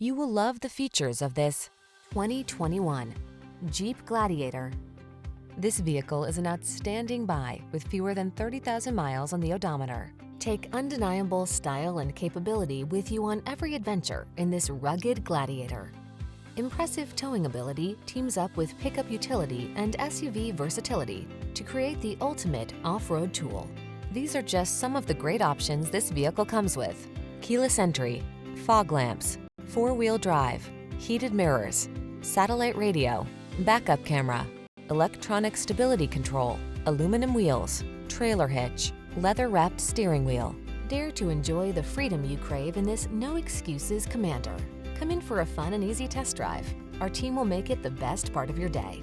You will love the features of this 2021 Jeep Gladiator. This vehicle is an outstanding buy with fewer than 30,000 miles on the odometer. Take undeniable style and capability with you on every adventure in this rugged Gladiator. Impressive towing ability teams up with pickup utility and SUV versatility to create the ultimate off-road tool. These are just some of the great options this vehicle comes with: keyless entry, fog lamps, four-wheel drive, heated mirrors, satellite radio, backup camera, electronic stability control, aluminum wheels, trailer hitch, leather-wrapped steering wheel. Dare to enjoy the freedom you crave in this no-excuses Commander. Come in for a fun and easy test drive. Our team will make it the best part of your day.